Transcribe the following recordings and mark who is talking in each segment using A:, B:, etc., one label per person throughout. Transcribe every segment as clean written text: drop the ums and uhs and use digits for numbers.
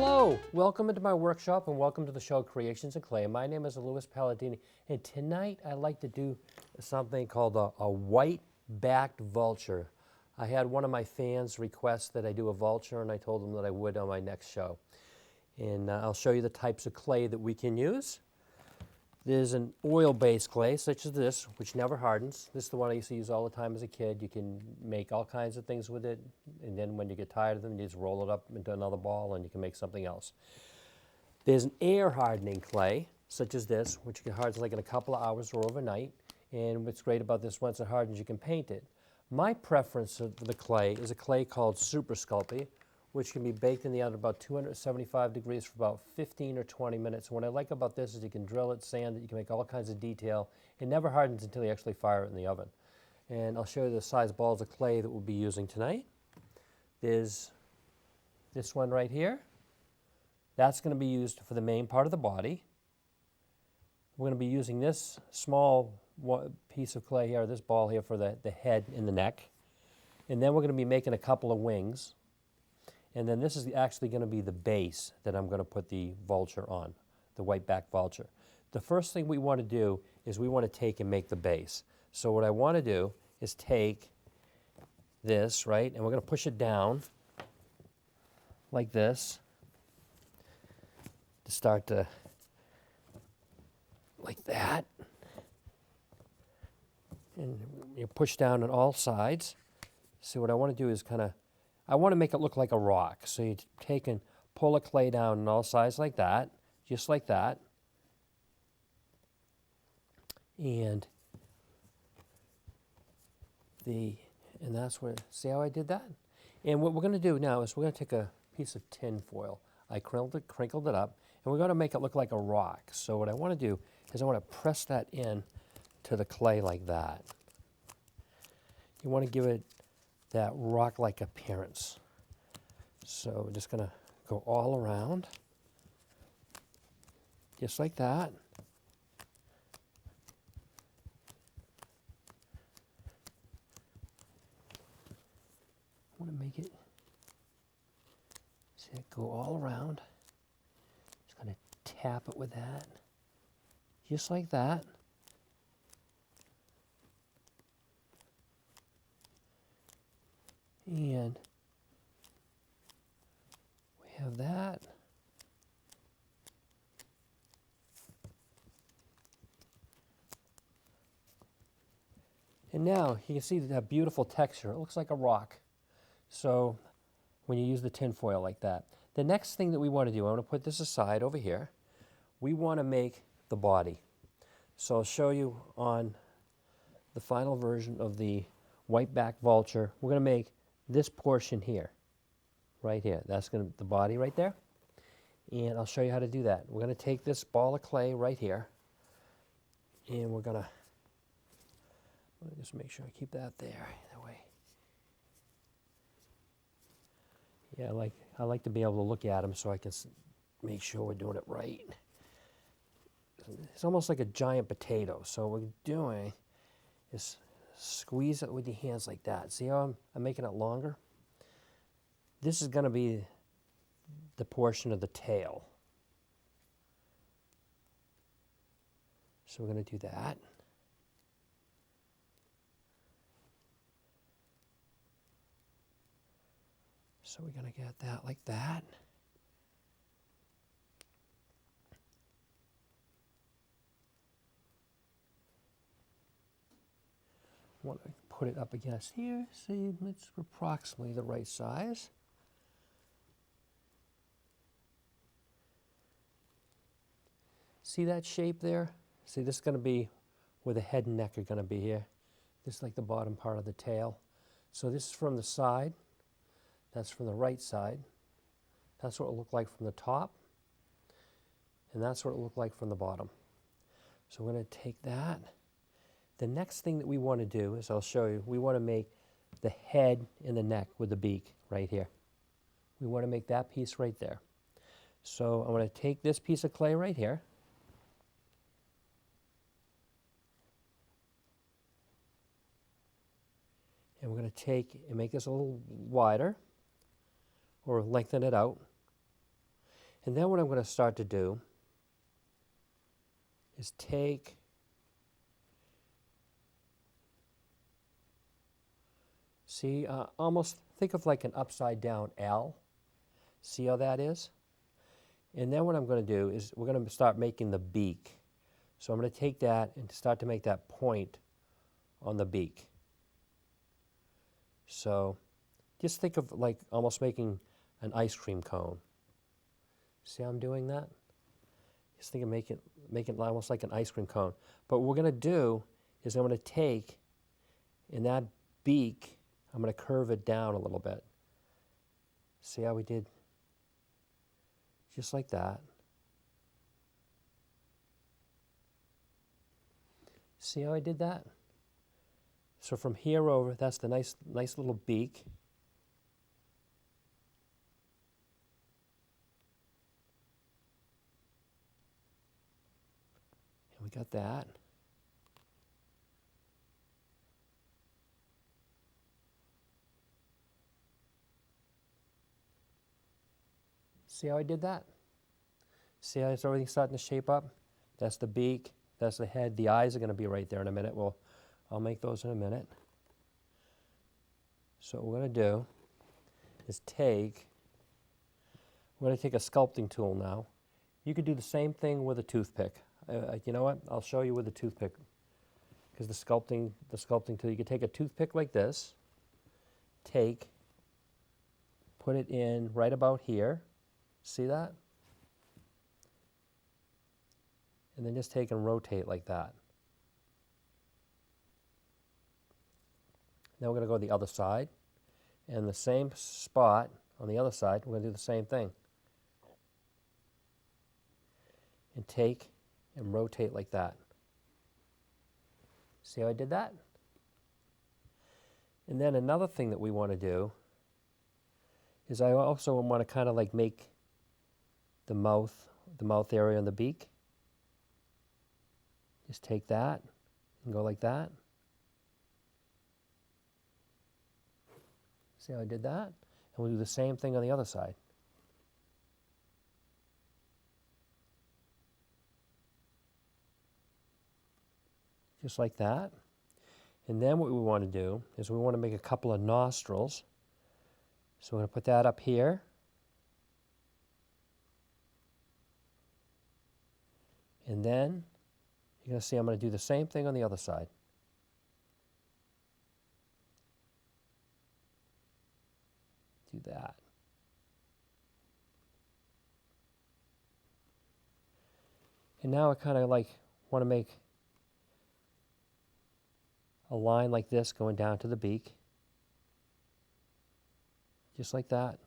A: Hello, welcome into my workshop and welcome to the show Creations in Clay. My name is Louis Palladini, and tonight I'd like to do something called a white backed vulture. I had one of my fans request that I do a vulture, and I told them that I would on my next show. And I'll show you the types of clay that we can use. There's an oil-based clay, such as this, which never hardens. This is the one I used to use all the time as a kid. You can make all kinds of things with it, and then when you get tired of them, you just roll it up into another ball, and you can make something else. There's an air-hardening clay, such as this, which you can harden like in a couple of hours or overnight. And what's great about this, once it hardens, you can paint it. My preference for the clay is a clay called Super Sculpey, which can be baked in the oven about 275 degrees for about 15 or 20 minutes. And what I like about this is you can drill it, sand it, you can make all kinds of detail. It never hardens until you actually fire it in the oven. And I'll show you the size balls of clay that we'll be using tonight. There's this one right here. That's going to be used for the main part of the body. We're going to be using this small piece of clay here, this ball here, for the head and the neck. And then we're going to be making a couple of wings. And then this is actually going to be the base that I'm going to put the vulture on, the white backed vulture. The first thing we want to do is we want to take and make the base. So what I want to do is take this, right, and we're going to push it down like this to start to, like that. And you push down on all sides. So what I want to do is I want to make it look like a rock. So you take and pull a clay down on all sides like that, just like that. And that's where, see how I did that? And what we're going to do now is we're going to take a piece of tin foil. I crinkled it up, and we're going to make it look like a rock. So what I want to do is I want to press that in to the clay like that. You want to give it that rock-like appearance. So we're just going to go all around, just like that. I want to make it, see it go all around. Just going to tap it with that, just like that. And we have that. And now you can see that beautiful texture. It looks like a rock. So when you use the tin foil like that. The next thing that we want to do, I want to put this aside over here. We want to make the body. So I'll show you on the final version of the white backed vulture. We're going to make this portion here, right here. That's going to be the body right there. And I'll show you how to do that. We're going to take this ball of clay right here, and we're going to just make sure I keep that there, that way. Yeah, I like to be able to look at them so I can make sure we're doing it right. It's almost like a giant potato. So what we're doing is squeeze it with your hands like that. See how I'm making it longer? This is going to be the portion of the tail. So we're going to do that. So we're going to get that like that. Want to put it up against here, see it's approximately the right size. See that shape there? See, this is going to be where the head and neck are going to be here. This is like the bottom part of the tail. So this is from the side. That's from the right side. That's what it looked like from the top. And that's what it looked like from the bottom. So we're going to take that. The next thing that we want to do is, I'll show you, we want to make the head and the neck with the beak right here. We want to make that piece right there. So I'm going to take this piece of clay right here. And we're going to take and make this a little wider, or lengthen it out. And then what I'm going to start to do is take almost think of like an upside down L. See how that is? And then what I'm going to do is we're going to start making the beak. So I'm going to take that and start to make that point on the beak. So just think of like almost making an ice cream cone. See how I'm doing that? Just think of making it almost like an ice cream cone. But what we're going to do is I'm going to take, in that beak, I'm going to curve it down a little bit. See how we did? Just like that. See how I did that? So from here over, that's the nice little beak. And we got that. See how I did that? See how everything's starting to shape up? That's the beak, that's the head. The eyes are going to be right there in a minute. I'll make those in a minute. So what we're going to do is we're going to take a sculpting tool now. You could do the same thing with a toothpick. You know what? I'll show you with a toothpick. Because the sculpting tool, you could take a toothpick like this, put it in right about here. See that? And then just take and rotate like that. Now we're going to go to the other side. And the same spot on the other side, we're going to do the same thing. And take and rotate like that. See how I did that? And then another thing that we want to do is I also want to kind of like make the mouth area on the beak. Just take that and go like that. See how I did that? And we'll do the same thing on the other side. Just like that. And then what we want to do is we want to make a couple of nostrils. So we're going to put that up here. And then you're going to see I'm going to do the same thing on the other side. Do that. And now I kind of like want to make a line like this going down to the beak. Just like that.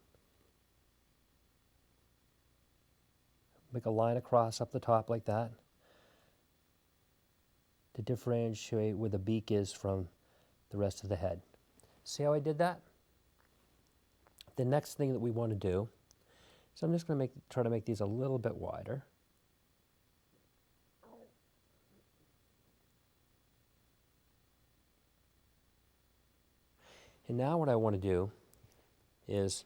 A: Make a line across up the top like that to differentiate where the beak is from the rest of the head. See how I did that? The next thing that we want to do is I'm just going to try to make these a little bit wider. And now what I want to do is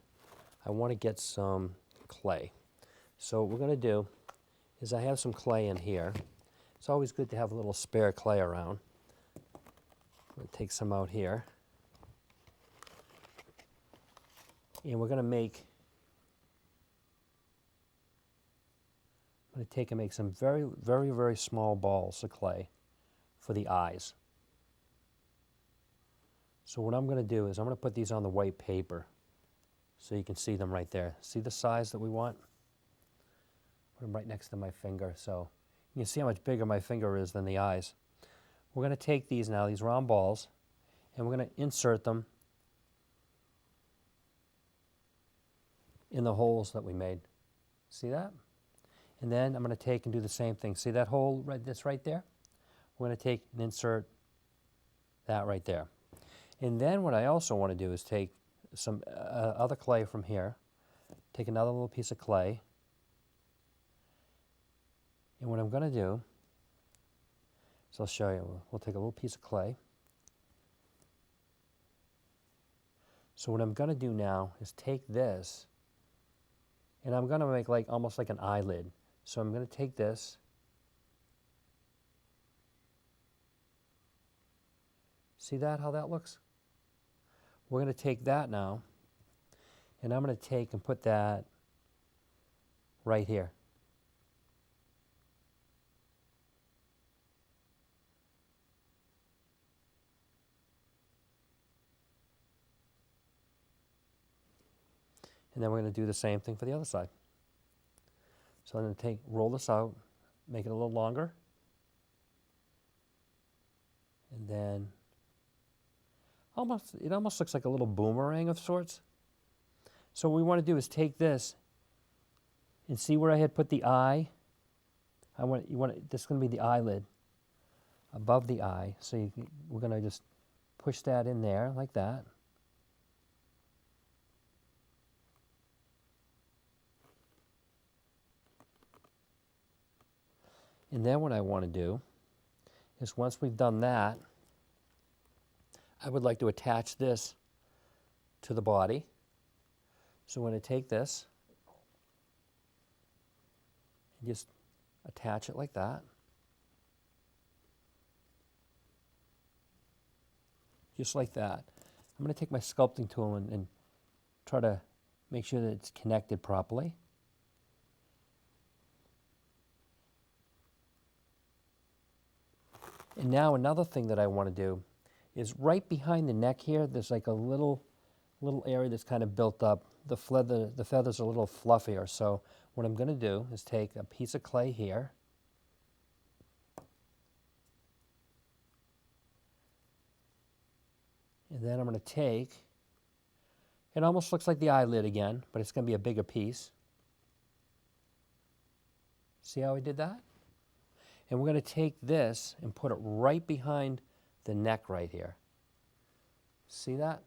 A: I want to get some clay. So what we're going to do is I have some clay in here. It's always good to have a little spare clay around. I'm going to take some out here. And we're going to I'm going to take and make some very, very, very small balls of clay for the eyes. So what I'm going to do is I'm going to put these on the white paper so you can see them right there. See the size that we want? Put them right next to my finger so you can see how much bigger my finger is than the eyes. We're going to take these now, these round balls, and we're going to insert them in the holes that we made. See that? And then I'm going to take and do the same thing. See that hole that's right there? We're going to take and insert that right there. And then what I also want to do is take some other clay from here, take another little piece of clay, and what I'm going to do is I'll show you. We'll take a little piece of clay. So what I'm going to do now is take this And I'm going to make like almost like an eyelid. So I'm going to take this. See that, how that looks? We're going to take that now, and I'm going to take and put that right here. And then we're going to do the same thing for the other side. So I'm going to roll this out, make it a little longer, and then it almost looks like a little boomerang of sorts. So what we want to do is take this and see where I had put the eye. This is going to be the eyelid above the eye. So we're going to just push that in there like that. And then what I want to do is, once we've done that, I would like to attach this to the body. So I'm going to take this and just attach it like that. Just like that. I'm going to take my sculpting tool and try to make sure that it's connected properly. And now another thing that I want to do is right behind the neck here, there's like a little area that's kind of built up. The feathers are a little fluffier. So what I'm going to do is take a piece of clay here. And then I'm going to take, it almost looks like the eyelid again, but it's going to be a bigger piece. See how I did that? And we're going to take this and put it right behind the neck right here. See that?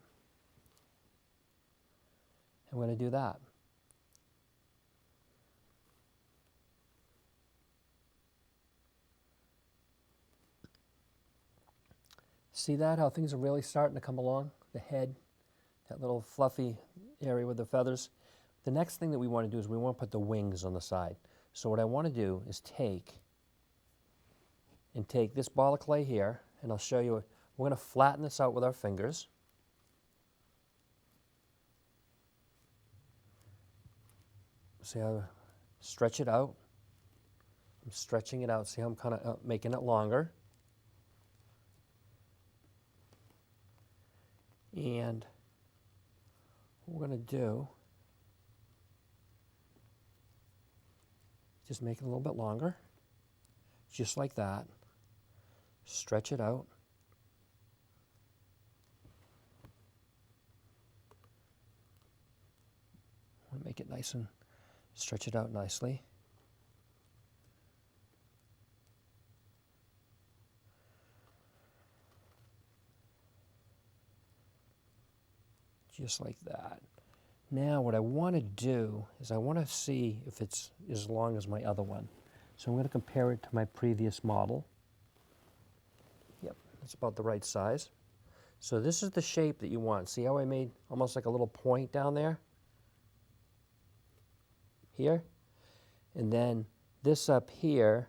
A: And we're going to do that. See that, how things are really starting to come along? The head, that little fluffy area with the feathers. The next thing that we want to do is we want to put the wings on the side. So what I want to do is take this ball of clay here, and I'll show you. We're going to flatten this out with our fingers. See how I stretch it out? I'm stretching it out. See how I'm kind of making it longer? And what we're going to do, just make it a little bit longer, just like that. Stretch it out. I want to make it nice and stretch it out nicely. Just like that. Now what I want to do is I want to see if it's as long as my other one. So I'm going to compare it to my previous model. Yep, that's about the right size. So this is the shape that you want. See how I made almost like a little point down there? Here. And then this up here,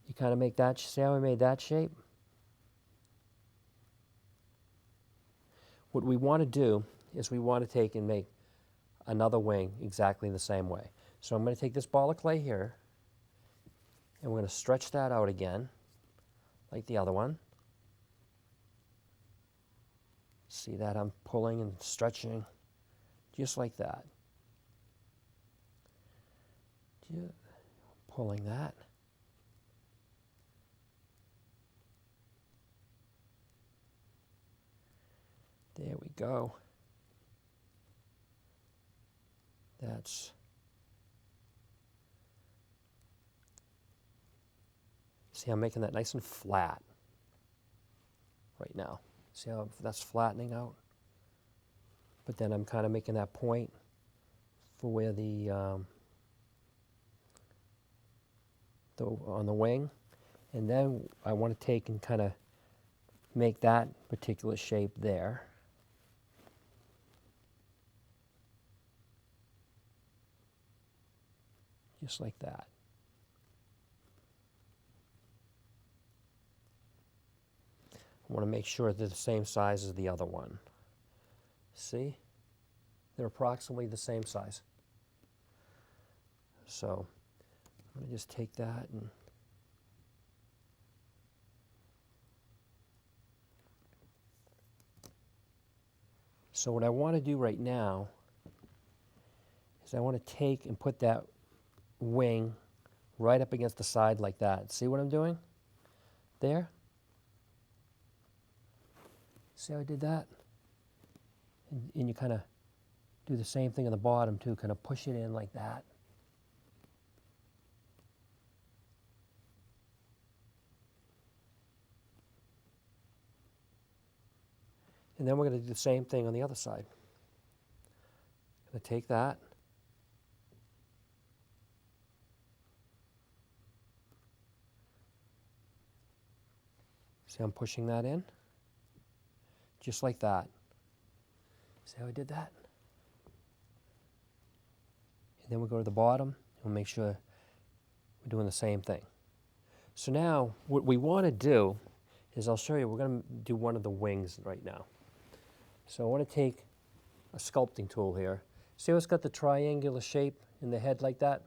A: you kind of make that, see how I made that shape? What we want to do is we want to take and make another wing exactly the same way. So I'm going to take this ball of clay here, and we're going to stretch that out again, like the other one. See that I'm pulling and stretching, just like that. Pulling that. There we go. That's, see, I'm making that nice and flat right now. See how that's flattening out? But then I'm kind of making that point for where on the wing. And then I want to take and kind of make that particular shape there. just like that. I want to make sure they're the same size as the other one. See? They're approximately the same size. So I'm going to just take that and so what I want to do right now is I want to take and put that wing right up against the side like that. See what I'm doing? There? See how I did that? And you kind of do the same thing on the bottom too, kind of push it in like that. And then we're going to do the same thing on the other side. I'm going to take that. See, I'm pushing that in. Just like that. See how I did that? And then we'll go to the bottom and we'll make sure we're doing the same thing. So now, what we want to do is I'll show you, we're going to do one of the wings right now. So I want to take a sculpting tool here. See how it's got the triangular shape in the head like that?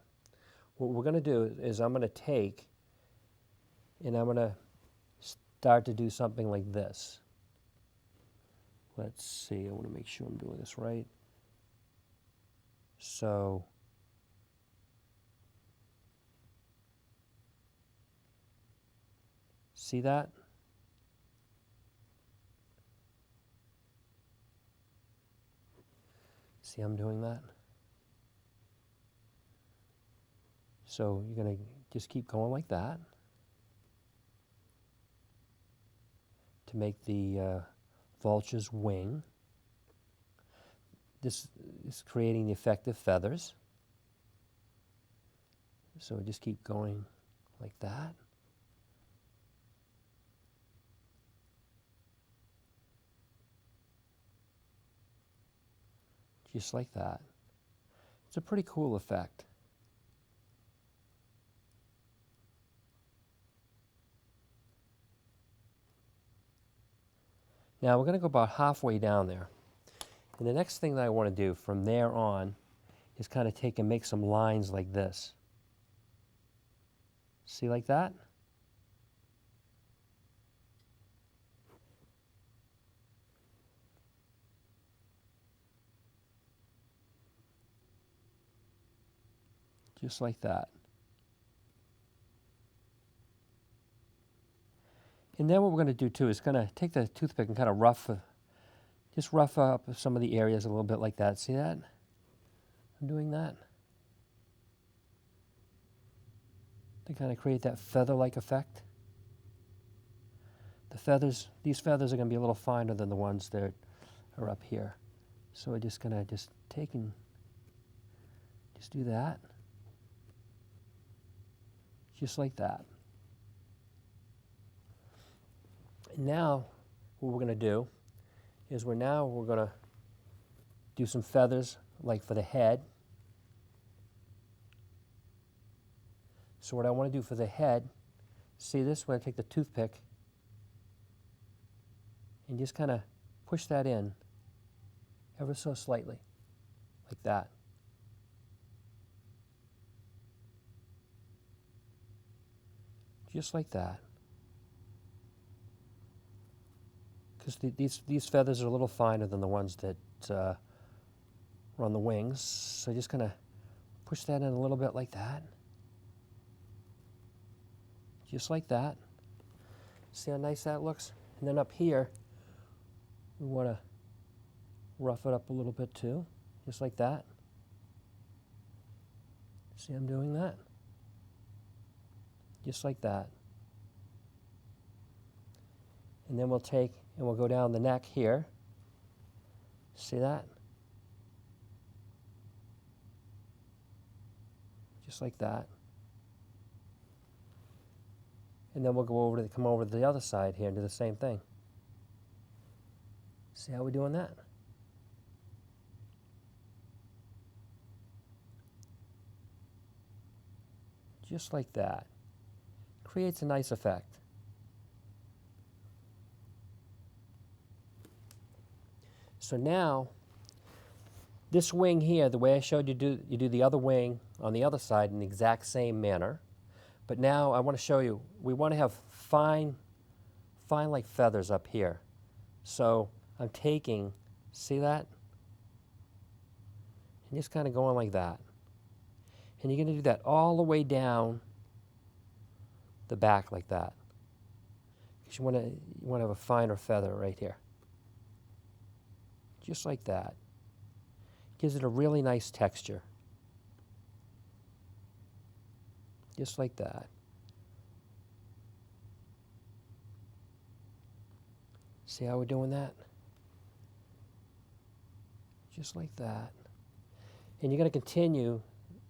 A: What we're going to do is I'm going to take and I'm going to start to do something like this. Let's see, I want to make sure I'm doing this right. So, see that? See I'm doing that? So you're going to just keep going like that to make the vulture's wing. This is creating the effective feathers. So just keep going like that. Just like that. It's a pretty cool effect. Now we're going to go about halfway down there. And the next thing that I want to do from there on is kind of take and make some lines like this. See like that? Just like that. And then what we're going to do too is kind of take the toothpick and kind of rough up some of the areas a little bit like that. See that? I'm doing that. To kind of create that feather-like effect. The feathers, these feathers are going to be a little finer than the ones that are up here. So we're just going to just take and just do that. Just like that. And now what we're going to do is we're going to do some feathers like for the head. So what I want to do for the head, see this? We're going to take the toothpick and just kind of push that in ever so slightly, like that. Just like that. Because these feathers are a little finer than the ones that are on the wings. So just kind of push that in a little bit like that. Just like that. See how nice that looks? And then up here, we want to rough it up a little bit too, just like that. See I'm doing that? Just like that. And then we'll take and we'll go down the neck here. See that? Just like that. And then we'll come over to the other side here and do the same thing. See how we're doing that? just like that. Creates a nice effect. So now, this wing here, the way I showed you, you do the other wing on the other side in the exact same manner. But now I want to show you, we want to have fine like feathers up here. So I'm taking, see that? And just kind of going like that. And you're going to do that all the way down the back like that. Because you want to have a finer feather right here. Just like that. Gives it a really nice texture. Just like that. See how we're doing that? Just like that. And you're going to continue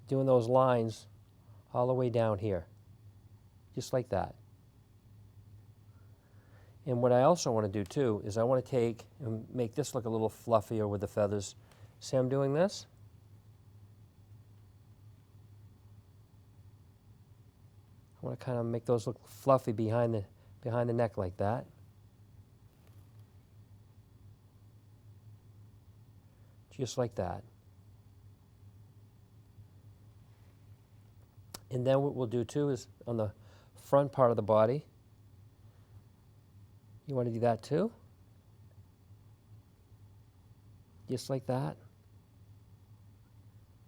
A: doing those lines all the way down here. Just like that. And what I also want to do too is I want to take and make this look a little fluffier with the feathers. See I'm doing this? I want to kind of make those look fluffy behind the neck like that. Just like that. And then what we'll do too is on the front part of the body, you want to do that too. Just like that.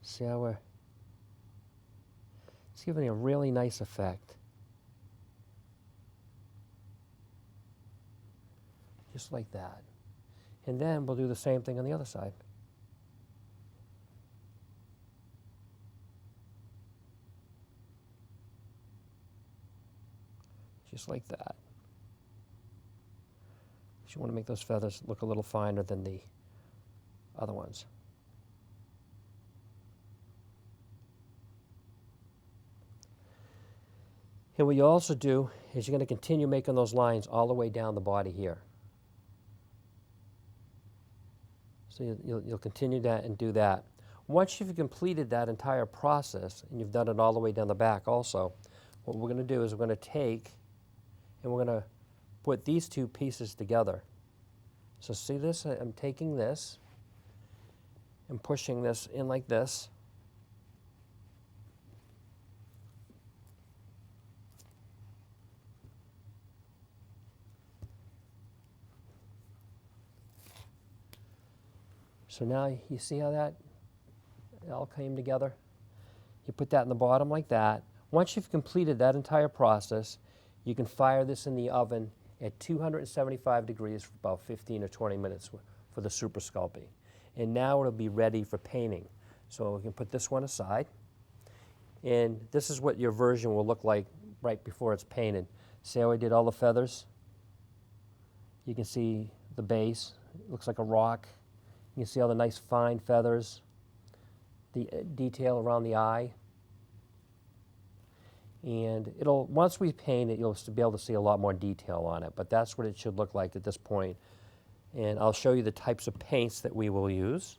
A: See how we're, it's giving a really nice effect. Just like that. And then we'll do the same thing on the other side. Just like that. You want to make those feathers look a little finer than the other ones. And what you also do is you're going to continue making those lines all the way down the body here. So you'll continue that and do that. Once you've completed that entire process, and you've done it all the way down the back also, what we're going to do is we're going to take and we're going to put these two pieces together. So see this? I'm taking this and pushing this in like this. So now you see how that all came together? You put that in the bottom like that. Once you've completed that entire process, you can fire this in the oven at 275 degrees for about 15 or 20 minutes for the super sculpey. And now it'll be ready for painting. So we can put this one aside. And this is what your version will look like right before it's painted. See how I did all the feathers? You can see the base. It looks like a rock. You can see all the nice fine feathers, the detail around the eye. And it'll, once we paint it, you'll be able to see a lot more detail on it, but that's what it should look like at this point. And I'll show you the types of paints that we will use.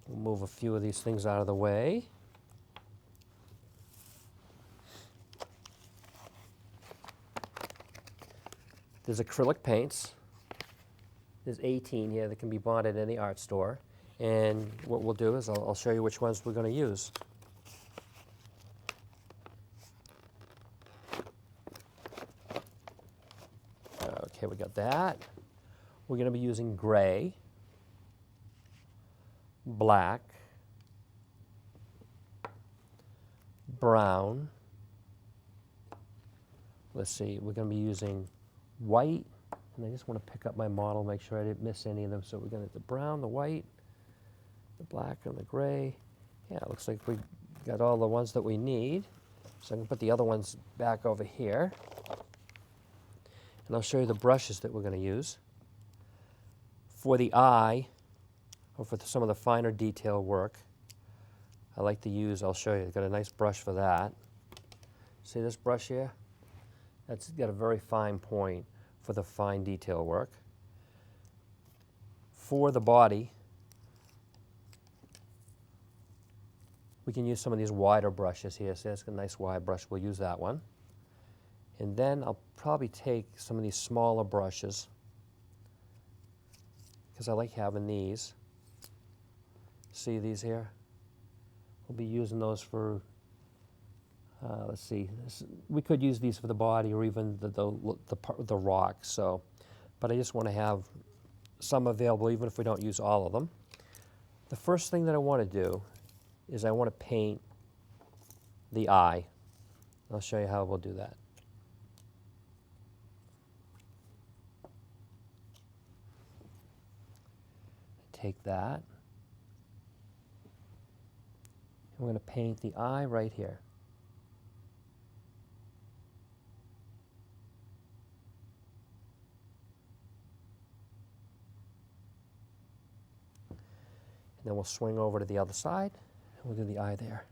A: We'll move a few of these things out of the way. There's acrylic paints. There's 18 here that can be bought at any art store. And what we'll do is I'll show you which ones we're going to use. Okay, we got that. We're going to be using gray, black, brown. Let's see, we're going to be using white. And I just want to pick up my model, make sure I didn't miss any of them. So we're going to have the brown, the white, the black, and the gray. Yeah, it looks like we got all the ones that we need. So I'm going to put the other ones back over here. And I'll show you the brushes that we're going to use. For the eye, or for some of the finer detail work, I like to use, I'll show you, I've got a nice brush for that. See this brush here? That's got a very fine point for the fine detail work. For the body, we can use some of these wider brushes here. So that's a nice wide brush. We'll use that one. And then I'll probably take some of these smaller brushes because I like having these. See these here? We'll be using those for, let's see, we could use these for the body or even the rock. So, but I just want to have some available even if we don't use all of them. The first thing that I want to do is I want to paint the eye. I'll show you how we'll do that. Take that. We're going to paint the eye right here. And then we'll swing over to the other side, and we'll do the eye there.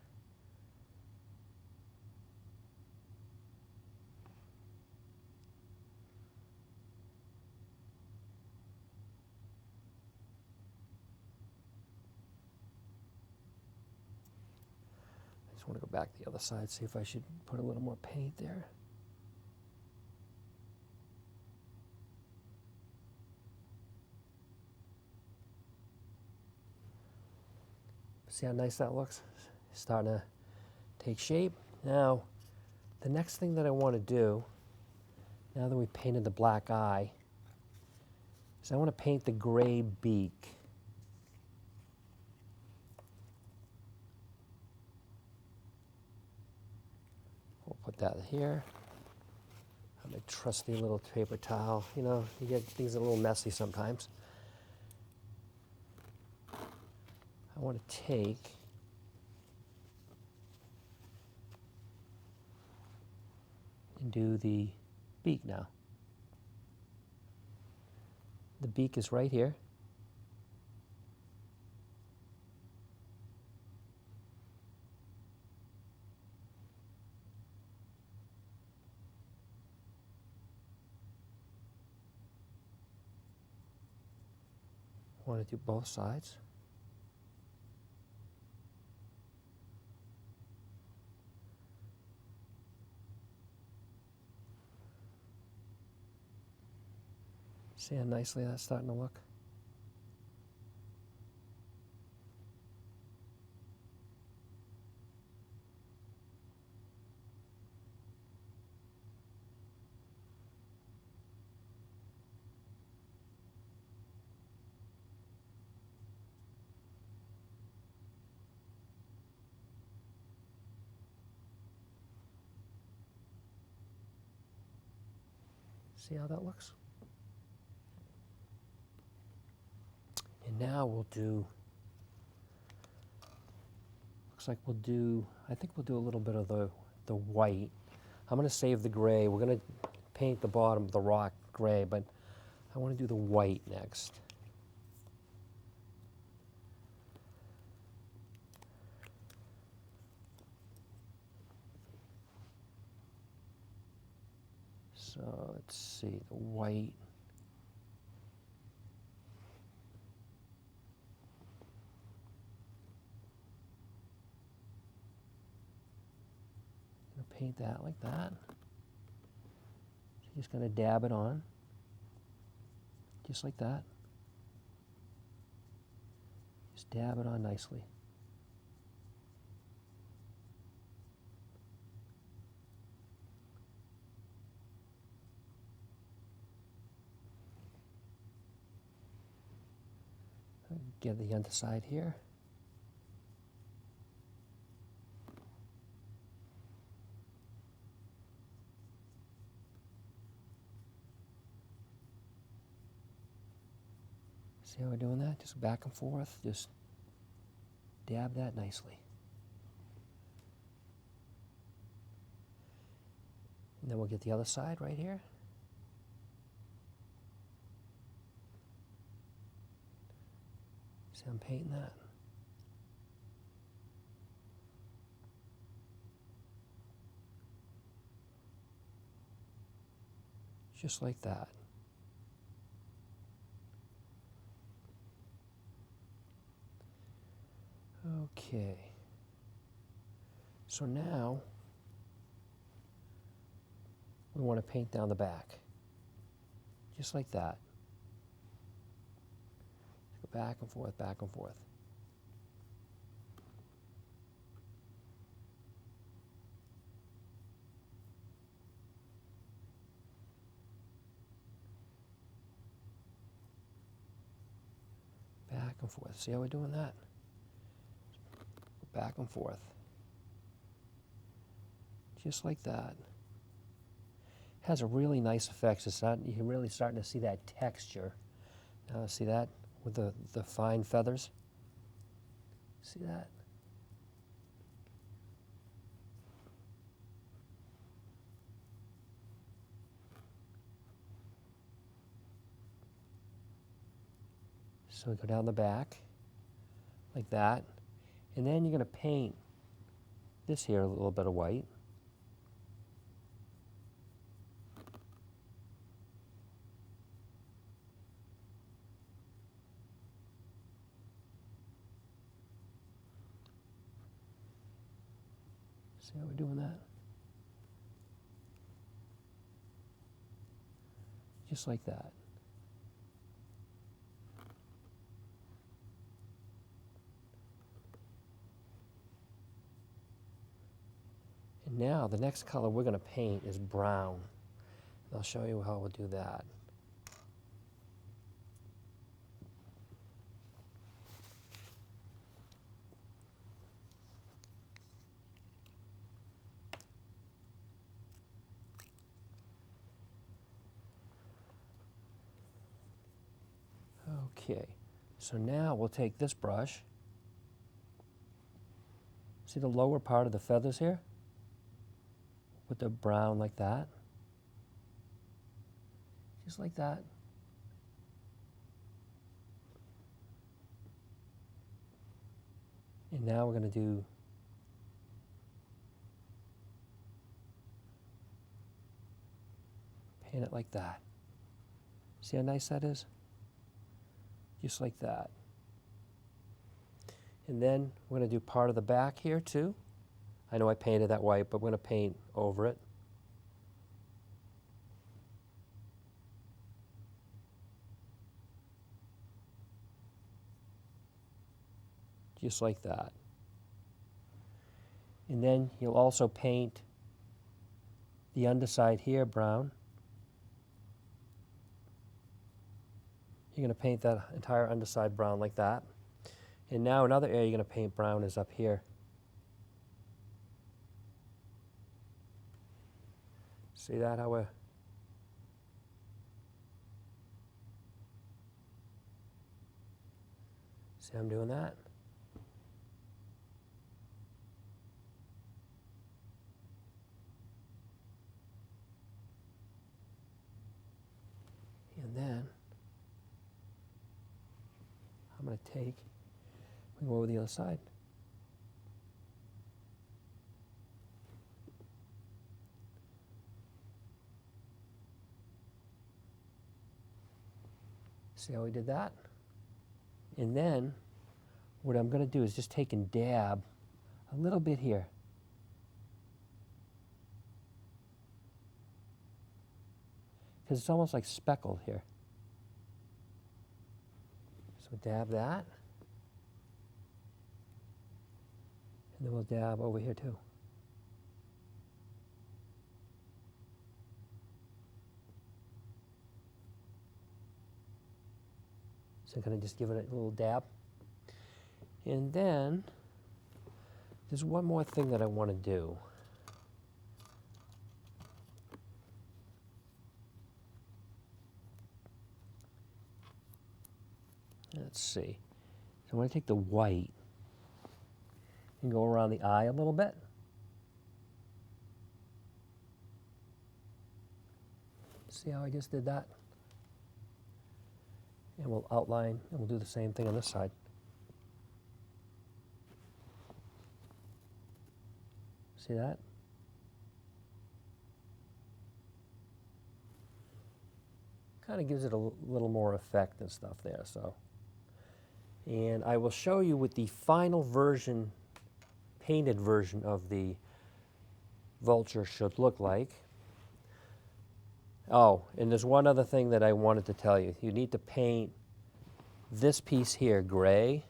A: I just want to go back to the other side, see if I should put a little more paint there. See how nice that looks? It's starting to take shape. Now, the next thing that I want to do, now that we painted the black eye, is I want to paint the gray beak. We'll put that here. I have my trusty little paper towel. You know, you get things a little messy sometimes. I want to take and do the beak now. The beak is right here. I want to do both sides. See how nicely that's starting to look? See how that looks? And now we'll do, looks like we'll do, I think we'll do a little bit of the white. I'm going to save the gray. We're going to paint the bottom of the rock gray, but I want to do the white next. So let's see, the white. Paint that like that. So just going to dab it on, just like that. Just dab it on nicely. Get the underside here. See how we're doing that? Just back and forth, just dab that nicely. And then we'll get the other side right here. See how I'm painting that? Just like that. Okay. So now we want to paint down the back, just like that. Go back and forth, back and forth. Back and forth. See how we're doing that? Back and forth. Just like that. Has a really nice effect. It's not, you're really starting to see that texture. See that with the fine feathers? See that? So we go down the back like that. And then you're going to paint this here a little bit of white. See how we're doing that? Just like that. And now the next color we're going to paint is brown. And I'll show you how we'll do that. Okay, so now we'll take this brush. See the lower part of the feathers here? Put the brown like that. Just like that. And now we're going to do paint it like that. See how nice that is? Just like that. And then we're going to do part of the back here too. I know I painted that white, but we're going to paint over it. Just like that. And then you'll also paint the underside here brown. You're going to paint that entire underside brown like that. And now another area you're going to paint brown is up here. See that, how we're... See how I'm doing that? And then I'm going to take, we go over the other side. See how we did that? And then what I'm going to do is just take and dab a little bit here. Because it's almost like speckled here. So dab that. And then we'll dab over here too. So I'm going to just give it a little dab. And then there's one more thing that I want to do. Let's see. So I'm going to take the white and go around the eye a little bit. See how I just did that? And we'll outline, and we'll do the same thing on this side. See that? Kind of gives it a little more effect and stuff there, so. And I will show you with the final version painted version of the vulture should look like. Oh, and there's one other thing that I wanted to tell you. You need to paint this piece here gray.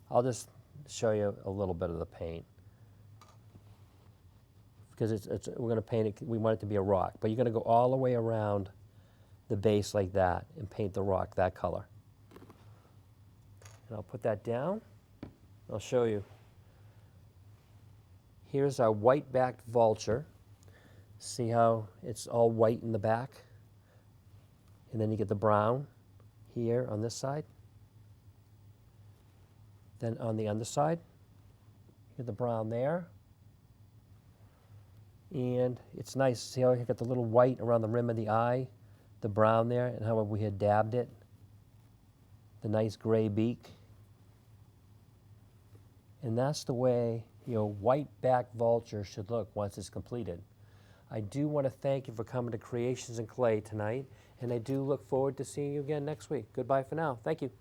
A: I'll just show you a little bit of the paint. Because we're going to paint it, we want it to be a rock. But you're going to go all the way around the base like that and paint the rock that color. And I'll put that down. I'll show you. Here's our white backed vulture. See how it's all white in the back? And then you get the brown here on this side. Then on the underside, you get the brown there. And it's nice, see how you got the little white around the rim of the eye, the brown there, and how we had dabbed it. The nice gray beak. And that's the way your white-backed vulture should look once it's completed. I do want to thank you for coming to Creations in Clay tonight, and I do look forward to seeing you again next week. Goodbye for now. Thank you.